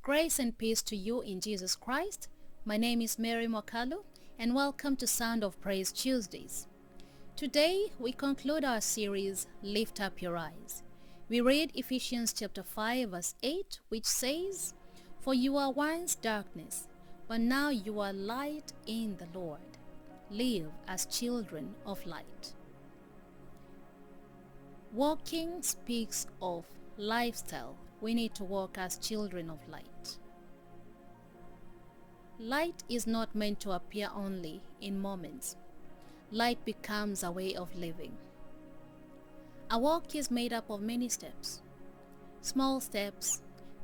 Grace and peace to you in Jesus Christ. My name is Mary Mokalu, and welcome to Sound of Praise Tuesdays. Today, we conclude our series, Lift Up Your Eyes. We read Ephesians chapter 5 verse 8, which says, "For you were once darkness, but now you are light in the Lord. Live as children of light." Walking speaks of lifestyle. We need to walk as children of light. Light is not meant to appear only in moments. Light becomes a way of living. A walk is made up of many steps. Small steps,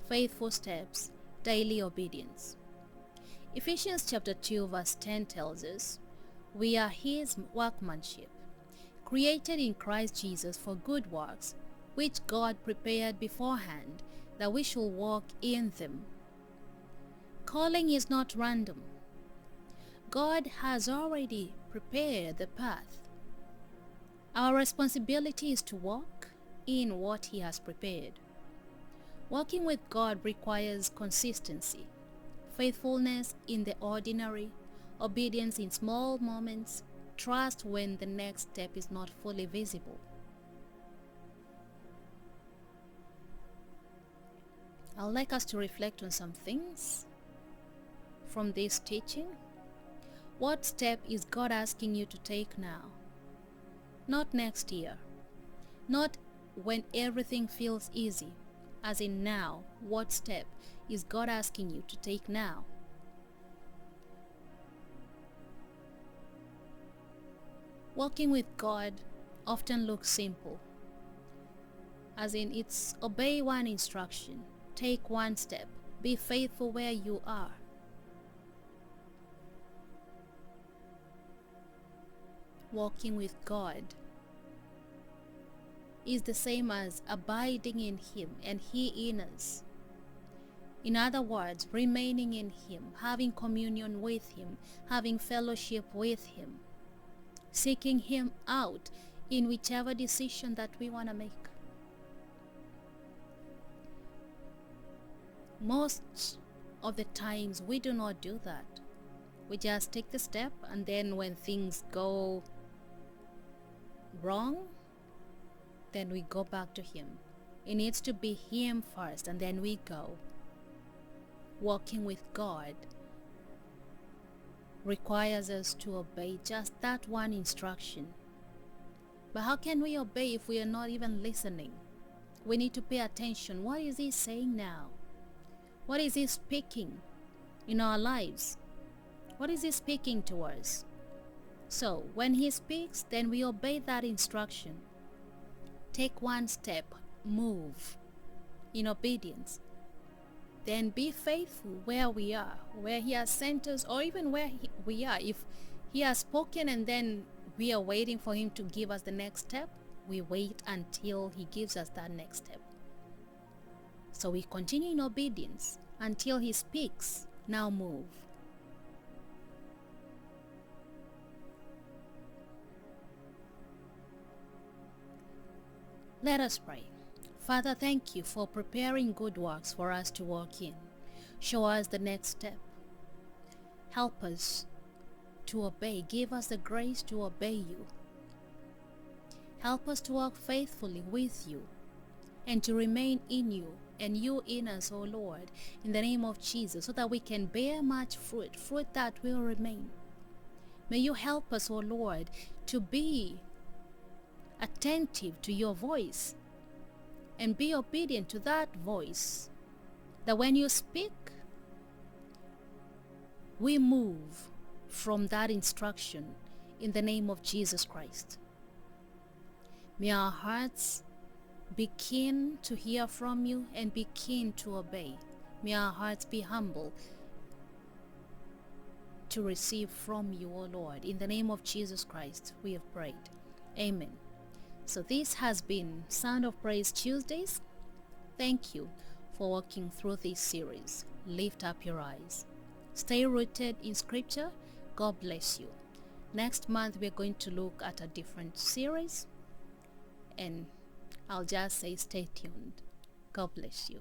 faithful steps, daily obedience. Ephesians chapter 2 verse 10 tells us, "We are His workmanship, created in Christ Jesus for good works, which God prepared beforehand that we should walk in them." Calling is not random. God has already prepared the path. Our responsibility is to walk in what He has prepared. Walking with God requires consistency, faithfulness in the ordinary, obedience in small moments, trust when the next step is not fully visible. I'd like us to reflect on some things from this teaching. What step is God asking you to take now? Not next year. Not when everything feels easy. As in now, what step is God asking you to take now? Walking with God often looks simple. As in, it's obey one instruction, take one step, be faithful where you are. Walking with God is the same as abiding in Him and He in us. In other words, remaining in Him, having communion with Him, having fellowship with Him, seeking Him out in whichever decision that we want to make. Most of the times we do not do that. We just take the step, and then when things go wrong, then we go back to Him. It needs to be Him first, and then we go. Walking with God requires us to obey just that one instruction. But how can we obey if we are not even listening? We need to pay attention. What is He saying now? What is He speaking in our lives? What is He speaking to us? So when He speaks, then we obey that instruction. Take one step, move in obedience. Then be faithful where we are, where He has sent us, or even where we are. If He has spoken and then we are waiting for Him to give us the next step, we wait until He gives us that next step. So we continue in obedience until He speaks, "Now move." Let us pray. Father, thank You for preparing good works for us to walk in. Show us the next step. Help us to obey. Give us the grace to obey You. Help us to walk faithfully with You and to remain in You and You in us, O Lord, in the name of Jesus, so that we can bear much fruit, fruit that will remain. May You help us, O Lord, to be attentive to Your voice and be obedient to that voice, that when You speak, we move from that instruction in the name of Jesus Christ. May our hearts be keen to hear from You and be keen to obey. May our hearts be humble to receive from You, O Lord. In the name of Jesus Christ, we have prayed. Amen. So this has been Sound of Praise Tuesdays. Thank you for walking through this series. Lift up your eyes. Stay rooted in Scripture. God bless you. Next month we're going to look at a different series, and I'll just say stay tuned. God bless you.